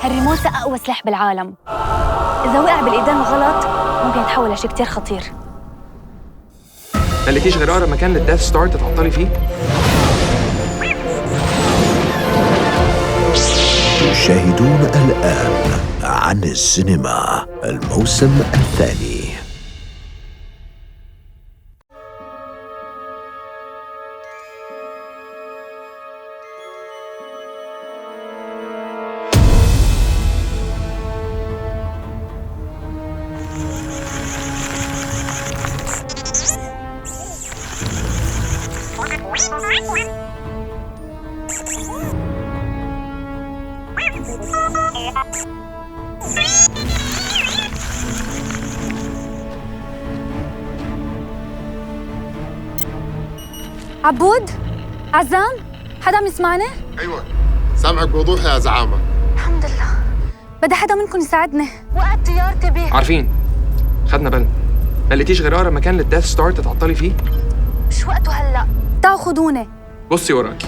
هالريموت أقوى سلاح بالعالم. إذا وقع بالإيدين الغلط ممكن يتحول لشيء كتير خطير. ما لقيتيش غير أقرب مكان للديث ستار تتعطلي فيه؟ تشاهدون الآن عن السينما الموسم الثاني. عبود؟ عزام؟ حدا عم يسمعني؟ ايوه سامعك بوضوح يا زعامه. الحمد لله. بدي حدا منكم يساعدني، وقعت طيارتي بيه. عارفين، خدنا بالنا. ما لقيتيش غير أقرب مكان للديث ستار تتعطلي فيه؟ مش وقته هلا، تعوا خدوني. بصي وراكي.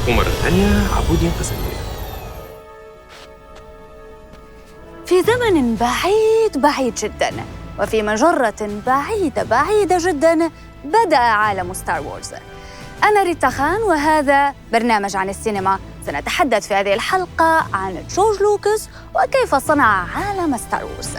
ومرة ثانية عبود ينقذ الدنيا. في زمن بعيد بعيد جداً، وفي مجرة بعيدة بعيدة جداً، بدأ عالم ستار وورز. أنا ريتا خان، وهذا برنامج عن السينما. سنتحدث في هذه الحلقة عن جورج لوكاس وكيف صنع عالم ستار وورز.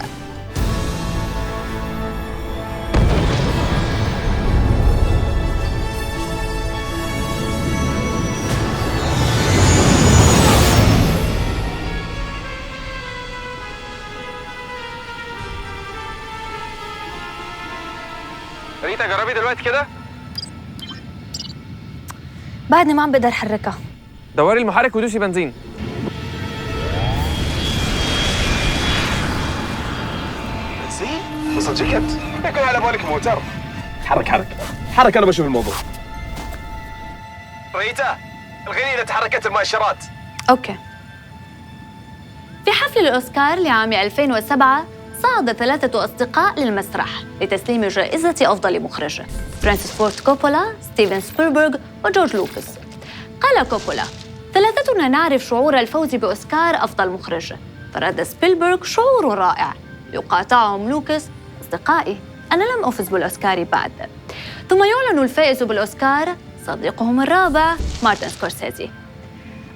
ريتا جربي دلوقتي كده. بعدني ما عم بقدر أحركها. دوري المحرك ودوسي بنزين. بنزين؟ وصل جيكت؟ يكون على بالك موتر. حرك انا بشوف الموضوع. ريتا الغيني اذا تحركت المؤشرات. أوكي. في حفل الأوسكار لعام 2007 صعد 3 أصدقاء للمسرح لتسليم جائزة أفضل مخرج: فرانسيس فورد كوبولا، ستيفن سبيلبرغ، وجورج لوكاس. قال كوبولا: ثلاثتنا نعرف شعور الفوز بأوسكار أفضل مخرج. فرد سبيلبرغ: شعور رائع. يقاطعهم لوكاس: أصدقائي، أنا لم أفز بالأوسكار بعد. ثم يعلن الفائز بالأوسكار صديقهم الرابع مارتن سكورسيزي.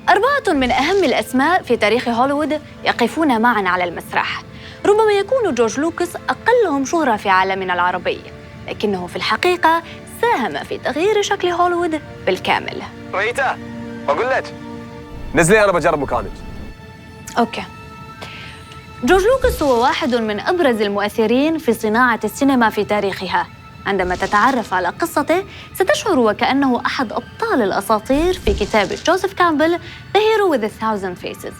4 من أهم الأسماء في تاريخ هوليوود يقفون معاً على المسرح. ربما يكون جورج لوكاس أقلهم شهرة في عالمنا العربي، لكنه في الحقيقة ساهم في تغيير شكل هوليوود بالكامل. ريتا بقول لك نزلي انا بجرب مكانك. أوكي. جورج لوكاس هو واحد من أبرز المؤثرين في صناعة السينما في تاريخها. عندما تتعرف على قصته ستشعر وكأنه أحد أبطال الأساطير في كتابة جوزيف كامبل The Hero with a Thousand Faces.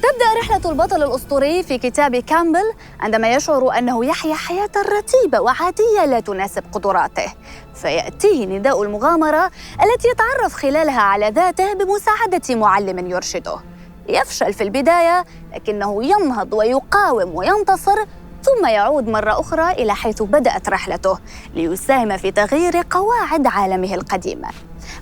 تبدأ رحلة البطل الأسطوري في كتاب كامبل عندما يشعر أنه يحيا حياة رتيبة وعادية لا تناسب قدراته، فيأتيه نداء المغامرة التي يتعرف خلالها على ذاته بمساعدة معلم يرشده. يفشل في البداية، لكنه ينهض ويقاوم وينتصر، ثم يعود مرة أخرى إلى حيث بدأت رحلته ليساهم في تغيير قواعد عالمه القديم.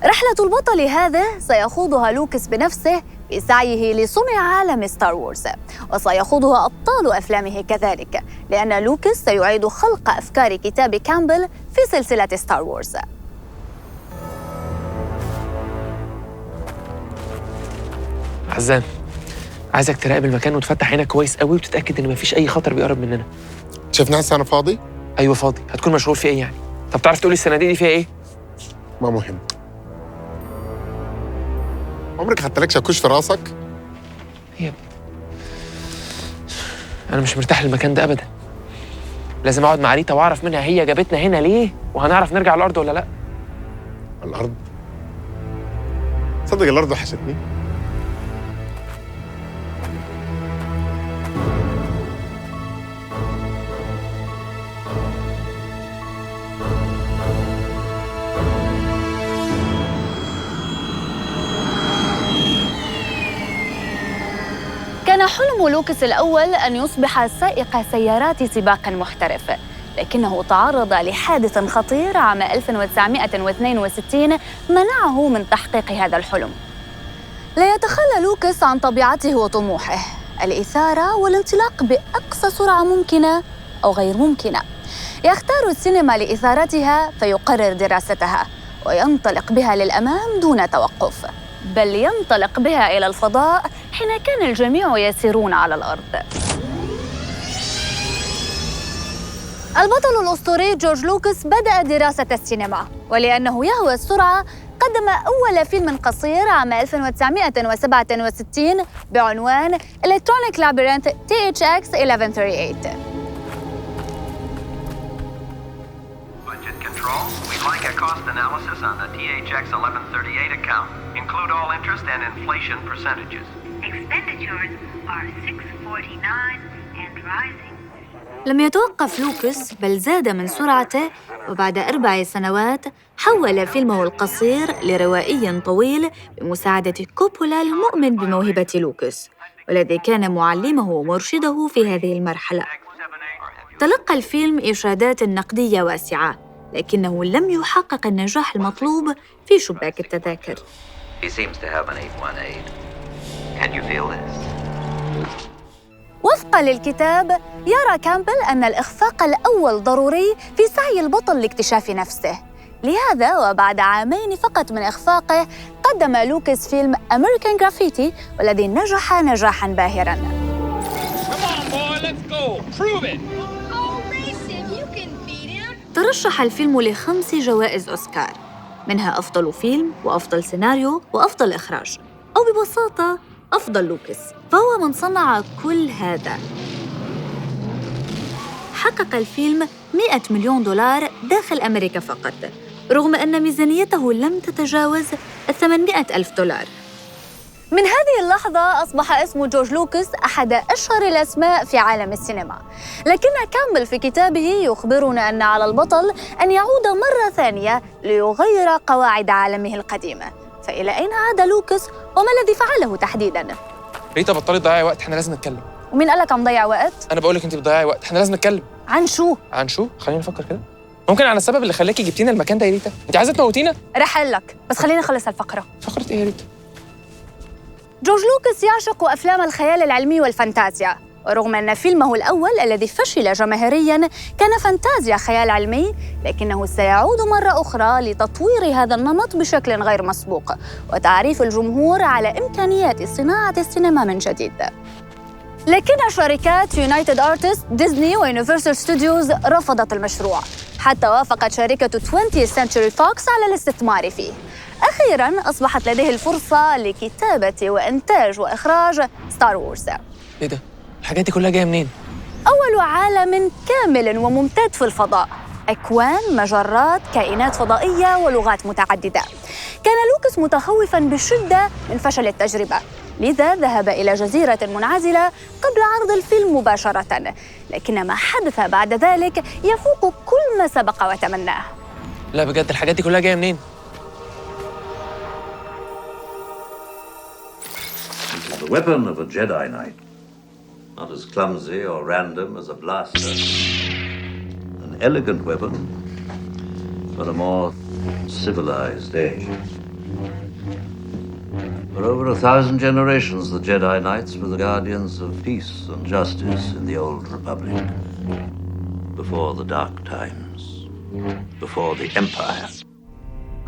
رحلة البطل هذا سيخوضها لوكاس بنفسه في سعيه لصنع عالم ستار وورز، وسيخوضها أبطال أفلامه كذلك، لأن لوكاس سيعيد خلق أفكار كتاب كامبل في سلسلة ستار وورز. عزام، عايزك تراقب المكان وتفتح عينك كويس قوي وتتأكد إن مفيش أي خطر بيقرب مننا. شفنا هسه انا فاضي؟ أيوة فاضي. هتكون مشغول في إيه يعني؟ طب تعرف تقولي الصناديق دي فيها إيه؟ ما مهم. عمرك حتى لك شاكوش في راسك؟ أنا مش مرتاح للمكان ده أبداً. لازم أقعد مع ريتا وأعرف منها هي جابتنا هنا ليه، وهنعرف نرجع الأرض ولا لأ. الأرض؟ صدق الأرض وحشتني. كان حلم لوكاس الأول أن يصبح سائق سيارات سباق محترف، لكنه تعرض لحادث خطير عام 1962 منعه من تحقيق هذا الحلم. لا يتخلى لوكاس عن طبيعته وطموحه، الإثارة والانطلاق بأقصى سرعة ممكنة أو غير ممكنة. يختار السينما لإثارتها فيقرر دراستها وينطلق بها للأمام دون توقف، بل ينطلق بها إلى الفضاء حين كان الجميع يسيرون على الأرض. البطل الأسطوري جورج لوكاس بدأ دراسة السينما، ولأنه يهوى السرعة قدم أول فيلم قصير عام 1967 بعنوان Electronic Labyrinth THX 1138. Budget control. We'd like a cost analysis on the THX 1138 account. Include all interest and inflation percentages. Expenditures are $649 and rising. لم يتوقف لوكاس بل زاد من سرعته، وبعد 4 سنوات حول فيلمه القصير لروائي طويل بمساعدة كوبولا المؤمن بموهبة لوكاس، والذي كان معلمه ومرشده في هذه المرحلة. تلقى الفيلم إشادات نقدية واسعة، لكنه لم يحقق النجاح المطلوب في شباك التذاكر. He seems to have an 818. Can you feel this? وفقاً للكتاب، يرى كامبل أن الإخفاق الأول ضروري في سعي البطل لاكتشاف نفسه. لهذا وبعد عامين فقط من إخفاقه، قدم لوكاس فيلم أمريكان جرافيتي، والذي نجح نجاحاً باهراً. ترشح الفيلم ل5 جوائز أوسكار، منها أفضل فيلم وأفضل سيناريو وأفضل إخراج، أو ببساطة أفضل لوكاس، فهو من صنع كل هذا. حقق الفيلم $100 مليون داخل أمريكا فقط، رغم أن ميزانيته لم تتجاوز $800,000. من هذه اللحظة أصبح اسم جورج لوكاس أحد أشهر الأسماء في عالم السينما، لكن كامبل في كتابه يخبرنا أن على البطل أن يعود مرة ثانية ليغير قواعد عالمه القديمة. فإلى أين عاد لوكاس وما الذي فعله تحديداً؟ ريتا بطلي تضيعي وقت، احنا لازم نتكلم. ومين قالك عم ضيع وقت؟ انا بقول لك انت بتضيعي وقت، احنا لازم نتكلم. عن شو؟ عن شو؟ خلينا نفكر كده. ممكن على السبب اللي خلاكي جبتينا المكان ده يا ريتا؟ انت عايزه تموتينا؟ رح لك، بس خلينا نخلص الفقرة. فقرة ايه يا ريتا؟ جورج لوكاس يعشق أفلام الخيال العلمي والفانتازيا، ورغم أن فيلمه الأول الذي فشل جماهيرياً كان فانتازيا خيال علمي، لكنه سيعود مرة أخرى لتطوير هذا النمط بشكل غير مسبوق وتعريف الجمهور على إمكانيات صناعة السينما من جديد. لكن شركات يونايتد آرتست، ديزني ويونيفرسال ستوديوز رفضت المشروع، حتى وافقت شركة 20th Century Fox على الاستثمار فيه. أخيراً أصبحت لديه الفرصة لكتابة وإنتاج وإخراج ستار وورز. ايه ده؟ الحاجات دي كلها جايه منين؟ أول عالم كامل وممتد في الفضاء، أكوان، مجرات، كائنات فضائية ولغات متعددة. كان لوكاس متخوفاً بشدة من فشل التجربة، لذا ذهب إلى جزيرة منعزلة قبل عرض الفيلم مباشرة، لكن ما حدث بعد ذلك يفوق كل ما سبق وتمناه. لا بجد الحاجات دي كلها جايه منين؟ The weapon of a Jedi Knight, not as clumsy or random as a blaster. An elegant weapon for a more civilized age. For over 1,000 generations, the Jedi Knights were the guardians of peace and justice in the Old Republic. Before the Dark Times, before the Empire.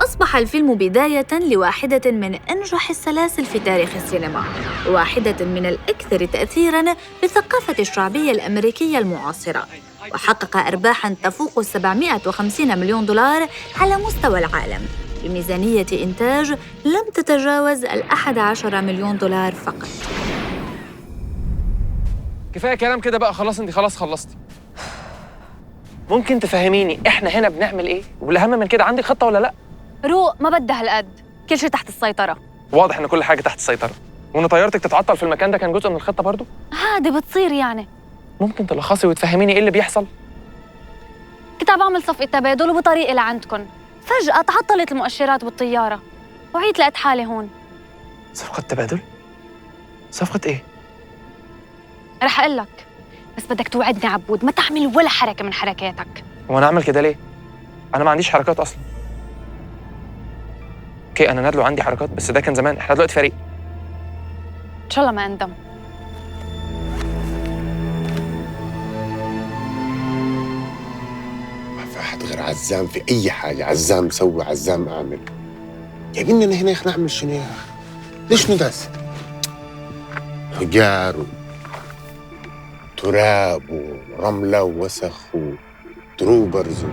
أصبح الفيلم بداية لواحدة من أنجح السلاسل في تاريخ السينما، وواحدة من الأكثر تأثيراً بالثقافة الشعبية الأمريكية المعاصرة، وحقق أرباحاً تفوق $750 مليون على مستوى العالم، بميزانية إنتاج لم تتجاوز $11 مليون فقط. كفايه كلام كده بقى، خلاص انت خلاص خلصتي. ممكن تفهميني احنا هنا بنعمل ايه؟ والاهم من كده، عندك خطه ولا لا؟ روق، ما بدها هالقد، كل شيء تحت السيطرة. واضح ان كل حاجه تحت السيطره. وان طيارتك تتعطل في المكان ده كان جزء من الخطه برضو؟ عادي بتصير يعني. ممكن تلخصي وتفهميني ايه اللي بيحصل؟ كنت عم بعمل صفقة تبادل وبطريقي لعندكم، فجأة تعطلت المؤشرات بالطيارة وعيت لقيت حالي هون. صفقه تبادل؟ صفقه ايه؟ رح أقول لك، بس بدك توعدني عبود ما تعمل ولا حركة من حركاتك. هو أنا أعمل كده ليه؟ أنا ما عنديش حركات أصلا. أوكي أنا نادلو عندي حركات، بس ده كان زمان، إحنا دلوقتي فريق. إن شاء الله ما أندم. ما في أحد غير عزام في أي حاجة. عزام سوي، عزام أعمل. جايبيننا هنا يا أخي نعمل شنو يا أخي؟ ليش نداس؟ حجار وتراب ورملة ووسخ وتروبرز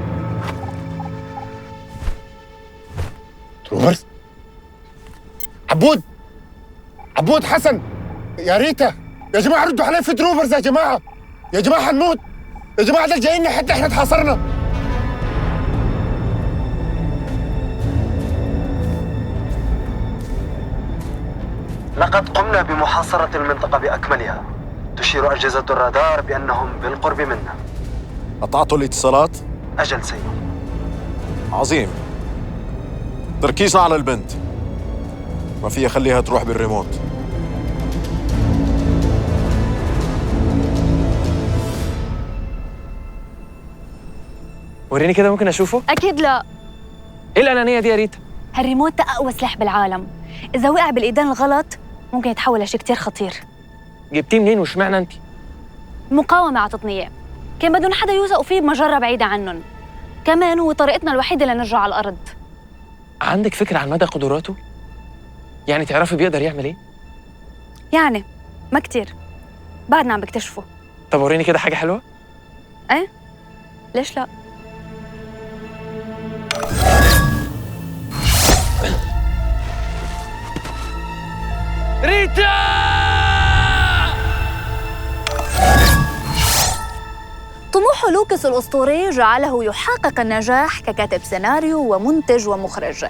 تروبرز؟ عبود حسن يا ريتا يا جماعة ردوا علي، في تروبرز يا جماعة. يا جماعة حنموت يا جماعة، ده جايين حتى احنا تحاصرنا. لقد قمنا بمحاصرة المنطقة بأكملها. تشير أجهزة الرادار بأنهم بالقرب منا. قطعتوا الاتصالات؟ أجل سيدي. عظيم. تركيزنا على البنت، ما فيها خليها تروح بالريموت. وريني كده ممكن أشوفه؟ أكيد لا. إيه الأنانية دي يا ريتا؟ هالريموت ده أقوى سلاح بالعالم، إذا وقع بالإيدين الغلط ممكن يتحول لشيء كتير خطير. جبتيه منين واشمعنى أنت؟ المقاومة عطتني إياه، كان بدهم حدا يوثقوا فيه بمجرة بعيدة عنهم. كمان هو طريقتنا الوحيدة لنرجع على الأرض. عندك فكرة عن مدى قدراته؟ يعني تعرفي بيقدر يعمل إيه؟ يعني ما كتير، بعدنا عم بكتشفه. طب وريني كده حاجة حلوة؟ إيه؟ ليش لا؟ ريتا! طموح لوكاس الأسطوري جعله يحقق النجاح ككاتب سيناريو ومنتج ومخرج.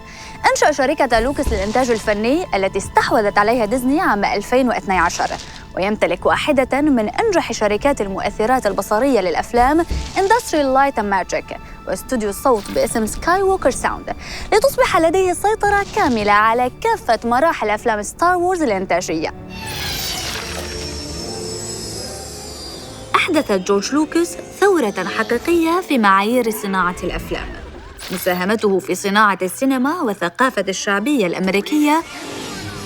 أنشأ شركة لوكاس للإنتاج الفني التي استحوذت عليها ديزني عام 2012، ويمتلك واحدة من أنجح شركات المؤثرات البصرية للأفلام Industrial Light and Magic، واستوديو الصوت باسم سكاي ووكر ساوند، لتصبح لديه سيطرة كاملة على كافة مراحل أفلام ستار وورز الإنتاجية. أحدث جورج لوكاس ثورة حقيقية في معايير صناعة الأفلام. مساهمته في صناعة السينما والثقافة الشعبية الأمريكية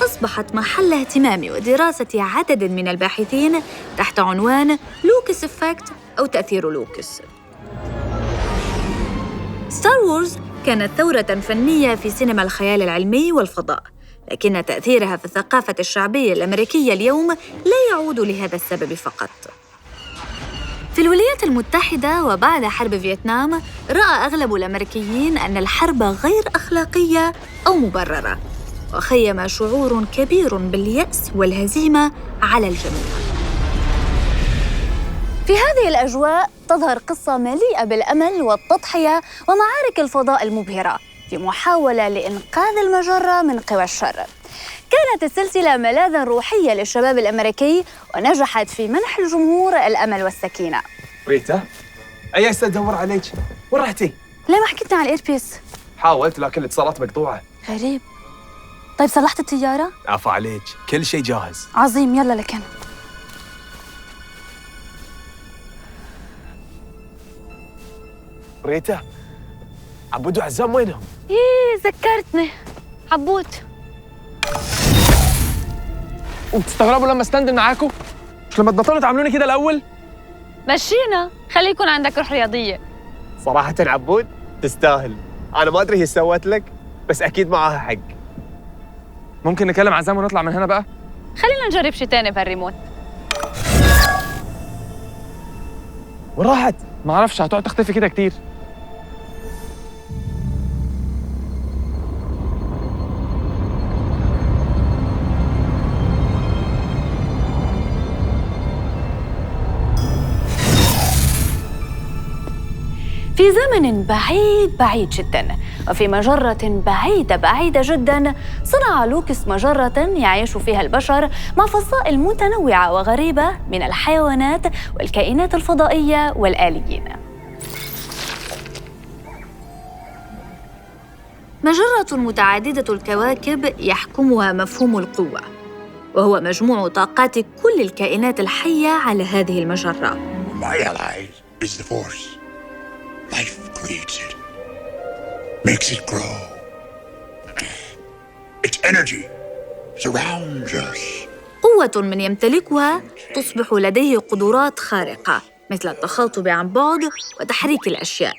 أصبحت محل اهتمام ودراسة عدد من الباحثين تحت عنوان لوكاس إفكت أو تأثير لوكاس. ستار وورز كانت ثورة فنية في سينما الخيال العلمي والفضاء، لكن تأثيرها في الثقافة الشعبية الأمريكية اليوم لا يعود لهذا السبب فقط. في الولايات المتحدة وبعد حرب فيتنام، رأى أغلب الأمريكيين أن الحرب غير أخلاقية أو مبررة، وخيم شعور كبير باليأس والهزيمة على الجميع. في هذه الأجواء تظهر قصة مليئة بالأمل والتضحية ومعارك الفضاء المبهرة في محاولة لإنقاذ المجرة من قوى الشر. كانت السلسلة ملاذاً روحية للشباب الأمريكي، ونجحت في منح الجمهور الأمل والسكينة. ريتا، أي أستاذ أدور عليك؟ وين رحتي؟ ليه ما حكيتنا على الإيربيس؟ حاولت لكن الاتصالات مقطوعة. غريب. طيب صلحت الطيارة؟ عفا عليك، كل شيء جاهز. عظيم، يلا لكن. ريتا، عبود وعزام وينهم؟ ذكرتني. عبود. وبتستغربوا لما استندم معاكم؟ مش لما تبطلوا تعاملوني كده الأول؟ مشينا، خلي يكون عندك روح رياضية. صراحة عبود تستاهل. أنا ما أدري هي سوت لك، بس أكيد معاها حق. ممكن نكلم عزام ونطلع من هنا بقى؟ خلينا نجرب شي تاني بهالريموت. وين راحت؟ ما اعرفش، هتقعد تختفي كده كتير. في زمن بعيد بعيد جداً، وفي مجرة بعيدة جداً، صنع لوكاس مجرة يعيش فيها البشر مع فصائل متنوعة وغريبة من الحيوانات والكائنات الفضائية والآليين. مجرة متعددة الكواكب يحكمها مفهوم القوة، وهو مجموع طاقات كل الكائنات الحية على هذه المجرة. My ally is the Force. Life creates it, makes it grow. Its energy surrounds us. قوة من يمتلكها تصبح لديه قدرات خارقة مثل التخاطب عن بعد وتحريك الأشياء.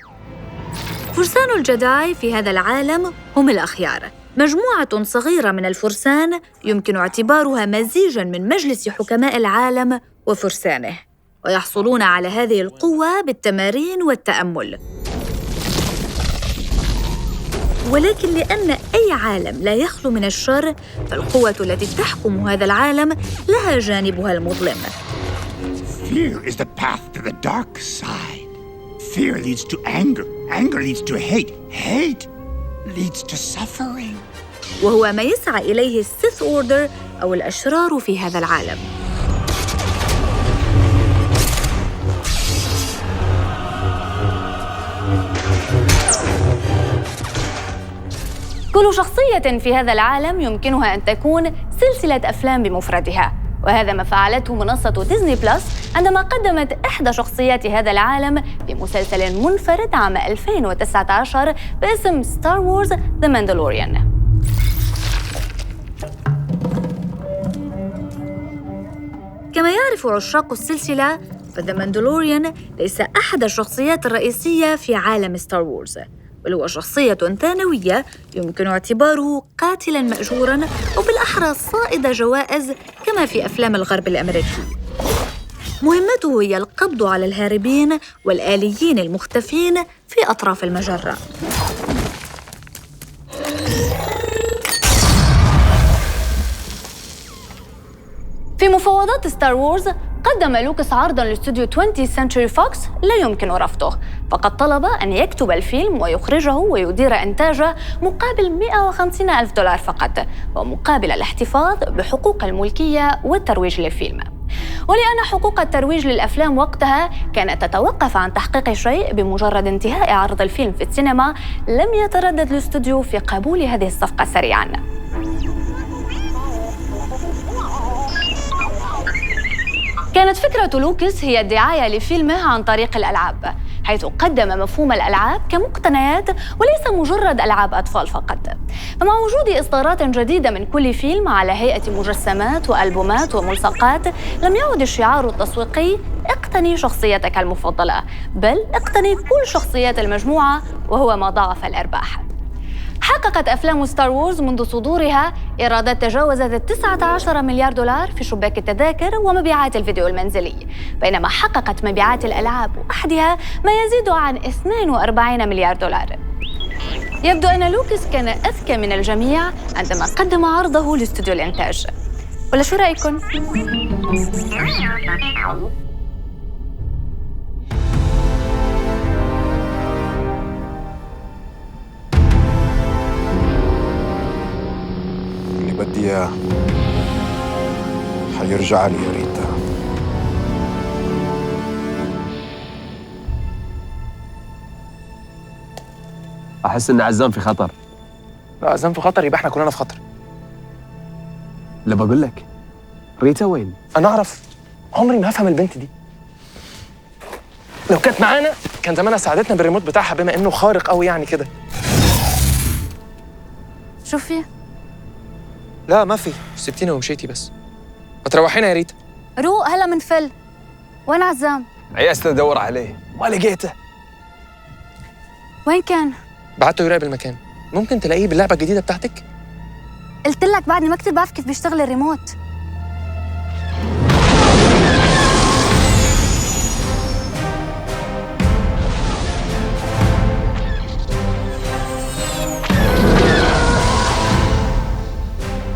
فرسان الجداي في هذا العالم هم الأخيار، مجموعة صغيرة من الفرسان يمكن اعتبارها مزيجاً من مجلس حكماء العالم وفرسانه، ويحصلون على هذه القوة بالتمارين والتأمل. ولكن لأن أي عالم لا يخلو من الشر، فالقوة التي تحكم هذا العالم لها جانبها المظلم. Fear is the path to the dark side. Fear leads to anger. Anger leads to hate. Hate leads to suffering. وهو ما يسعى إليه السيث أوردر أو الأشرار في هذا العالم. كل شخصية في هذا العالم يمكنها أن تكون سلسلة أفلام بمفردها، وهذا ما فعلته منصة ديزني بلس عندما قدمت إحدى شخصيات هذا العالم بمسلسل منفرد عام 2019 باسم ستار وورز ذا ماندلوريان. كما يعرف عشاق السلسلة، فذا ماندلوريان ليس أحد الشخصيات الرئيسية في عالم ستار وورز، بل هو شخصية ثانوية يمكن اعتباره قاتلاً مأجوراً أو بالأحرى صائد جوائز كما في أفلام الغرب الأمريكي. مهمته هي القبض على الهاربين والآليين المختفين في أطراف المجرة. في مفاوضات ستار وورز قدم لوكاس عرضاً لاستوديو 20th Century Fox لا يمكن رفضه، فقد طلب أن يكتب الفيلم ويخرجه ويدير إنتاجه مقابل $150,000 فقط، ومقابل الاحتفاظ بحقوق الملكية والترويج للفيلم. ولأن حقوق الترويج للأفلام وقتها كانت تتوقف عن تحقيق شيء بمجرد انتهاء عرض الفيلم في السينما، لم يتردد الاستوديو في قبول هذه الصفقة سريعاً. كانت فكرة لوكاس هي الدعاية لفيلمه عن طريق الألعاب، حيث قدم مفهوم الألعاب كمقتنيات وليس مجرد ألعاب أطفال فقط. فمع وجود إصدارات جديدة من كل فيلم على هيئة مجسمات وألبومات وملصقات، لم يعد الشعار التسويقي اقتني شخصيتك المفضلة، بل اقتني كل شخصيات المجموعة، وهو ما ضاعف الأرباح. حققت أفلام ستار وورز منذ صدورها إيرادات تجاوزت $19 مليار في شباك التذاكر ومبيعات الفيديو المنزلي، بينما حققت مبيعات الألعاب وحدها ما يزيد عن $42 مليار. يبدو أن لوكاس كان أذكى من الجميع عندما قدم عرضه لاستوديو الإنتاج، ولا شو رأيكم؟ بدي إياه حيرجع لي يا ريتا. أحس إن عزام في خطر. لا، عزام في خطر يبقى احنا كلنا في خطر. لا بقول لك، ريتا وين؟ أنا أعرف، عمري ما هفهم البنت دي. لو كانت معانا كان زمانها ساعدتنا بالريموت بتاعها، بما إنه خارق قوي يعني كده. شوفي. لا ما في، سبتيني ومشيتي بس. ما تروحينا يا ريتا. روق هلا منفل. وين عزام؟ عيست أدور عليه ما لقيته. وين كان؟ بعته يراقب المكان، ممكن تلاقيه باللعبة الجديدة بتاعتك؟ قلت لك بعدني ما كنت بعرف كيف بيشتغل الريموت.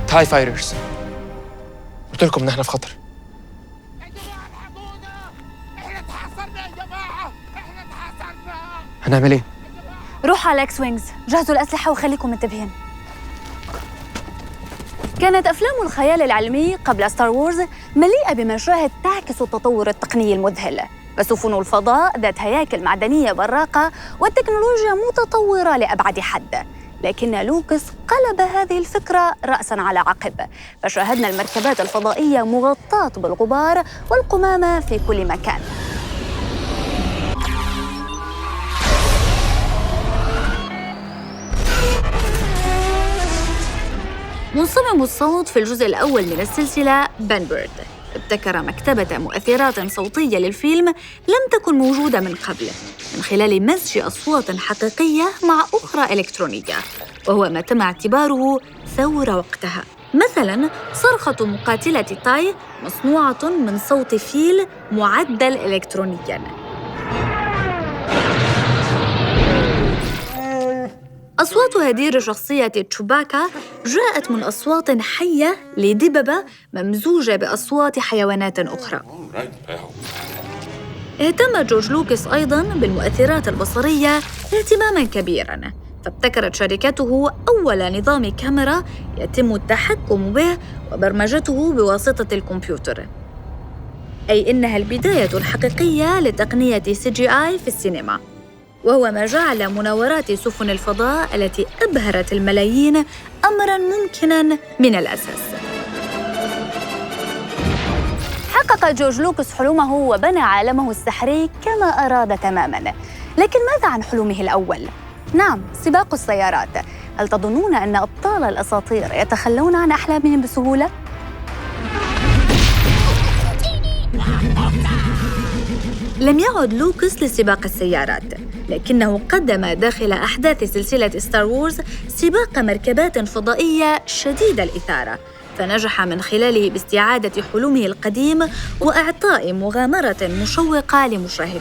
تاي فايترز، قلت لكم ان احنا في خطر. هنعمل ايه؟ روحوا على اكس وينجز، جهزوا الأسلحة وخليكم منتبهين. كانت أفلام الخيال العلمي قبل ستار وورز مليئة بمشاهد تعكس التطور التقني المذهل، فسفن الفضاء ذات هياكل معدنية براقة والتكنولوجيا متطورة لأبعد حد. لكن لوكاس قلب هذه الفكرة رأساً على عقب، فشاهدنا المركبات الفضائية مغطاة بالغبار والقمامة في كل مكان. منصمم الصوت في الجزء الأول من السلسلة بن بيرد ابتكر مكتبة مؤثرات صوتية للفيلم لم تكن موجودة من قبل، من خلال مزج أصوات حقيقية مع أخرى إلكترونية، وهو ما تم اعتباره ثورة وقتها. مثلاً صرخة مقاتلة تاي مصنوعة من صوت فيل معدل إلكترونياً. أصوات هدير شخصية تشوباكا جاءت من أصوات حية لدببة ممزوجة بأصوات حيوانات أخرى. اهتم جورج لوكاس أيضاً بالمؤثرات البصرية اهتماماً كبيراً، فابتكرت شركته أول نظام كاميرا يتم التحكم به وبرمجته بواسطة الكمبيوتر، أي إنها البداية الحقيقية لتقنية CGI في السينما، وهو ما جعل مناورات سفن الفضاء التي أبهرت الملايين أمراً ممكناً من الأساس. حقق جورج لوكاس حلمه وبنى عالمه السحري كما أراد تماماً، لكن ماذا عن حلمه الأول؟ نعم، سباق السيارات. هل تظنون أن أبطال الأساطير يتخلون عن أحلامهم بسهولة؟ لم يعد لوكاس لسباق السيارات، لكنه قدم داخل أحداث سلسلة ستار وورز سباق مركبات فضائية شديد الإثارة، فنجح من خلاله باستعادة حلمه القديم وإعطاء مغامرة مشوقة لمشاهديه.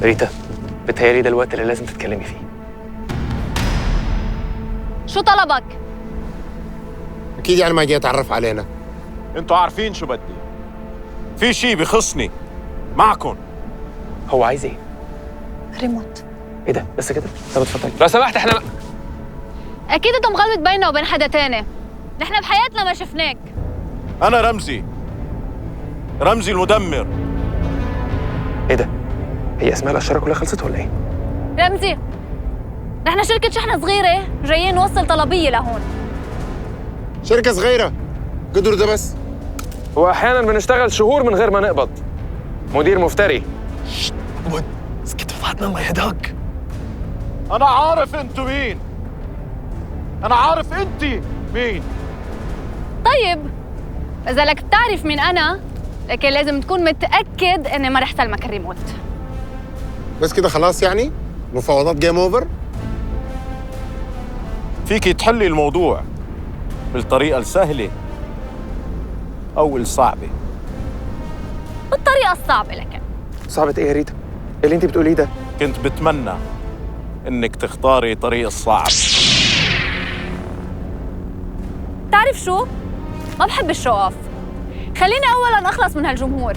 ريتا، بتهيألي ده الوقت اللي لازم تتكلمي فيه. شو طلبك؟ اكيد يعني ما جاي يتعرف علينا. انتوا عارفين شو بدي، في شي بخصني معكم. هو عايز ايه؟ ريموت. ايه ده؟ بس كده؟ طب اتفضلي لو سمحت. احنا أكيد أنت مغلط بيننا وبين حدا تاني، نحن بحياتنا ما شفناك. أنا رمزي المدمر. ايه ده؟ هي اسماء الاشاره كلها خلصت ولا ايه؟ رمزي، نحن شركة شحن صغيرة جايين نوصل طلبية لهون. شركة صغيرة قدروا ده بس. واحيانا بنشتغل شهور من غير ما نقبض. مدير مفتري. اسكت فاطمة الله يهداك. أنا عارف أنتوا مين. أنا عارف أنتِ مين. طيب إذا لك تعرف مين أنا، لكن لازم تكون متأكد إني ما رح سلمك الريموت. بس كده خلاص يعني؟ مفاوضات جيم اوفر؟ فيكي تحلي الموضوع بالطريقة السهلة أو الصعبة. بالطريقة الصعبة لكن. صعبة ايه يا ريتا؟ إيه اللي انت بتقوليه ده؟ كنت بتمنى إنك تختاري طريق الصعب. تعرف شو؟ ما بحب الشو اوف. خليني أولاً أخلص من هالجمهور.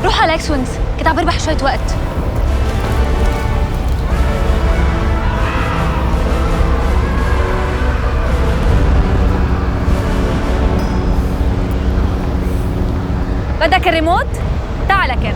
روح على اكس وينجز، كنت عم بربح شوية وقت. بدك الريموت؟ تعال كن.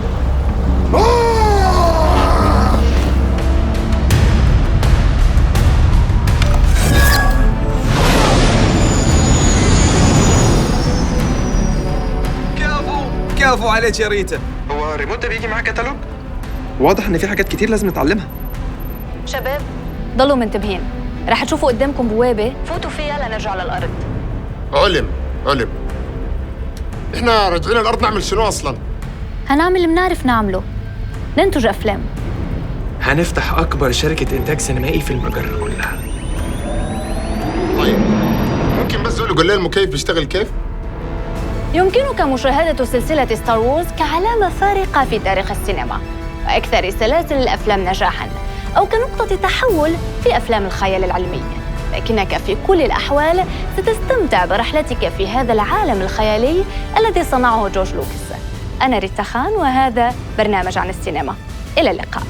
كفو عليك يا ريتا. هو الريموت ده بيجي معاه كتالوج؟ واضح ان في حاجات كتير لازم نتعلمها. شباب ضلوا منتبهين، رح تشوفوا قدامكم بوابة فوتوا فيها لنرجع للأرض. علم احنا راجعين الأرض نعمل شنو أصلاً؟ هنعمل اللي بنعرف نعمله، ننتج أفلام. هنفتح أكبر شركة إنتاج سينمائي في المجرة كلها. طيب ممكن بس تقول لي المكيف بيشتغل كيف؟ يمكنك مشاهدة سلسلة ستار وورز كعلامة فارقة في تاريخ السينما وأكثر سلاسل الأفلام نجاحاً، أو كنقطة تحول في أفلام الخيال العلمي، لكنك في كل الأحوال ستستمتع برحلتك في هذا العالم الخيالي الذي صنعه جورج لوكاس. أنا ريتا خان، وهذا برنامج عن السينما. إلى اللقاء.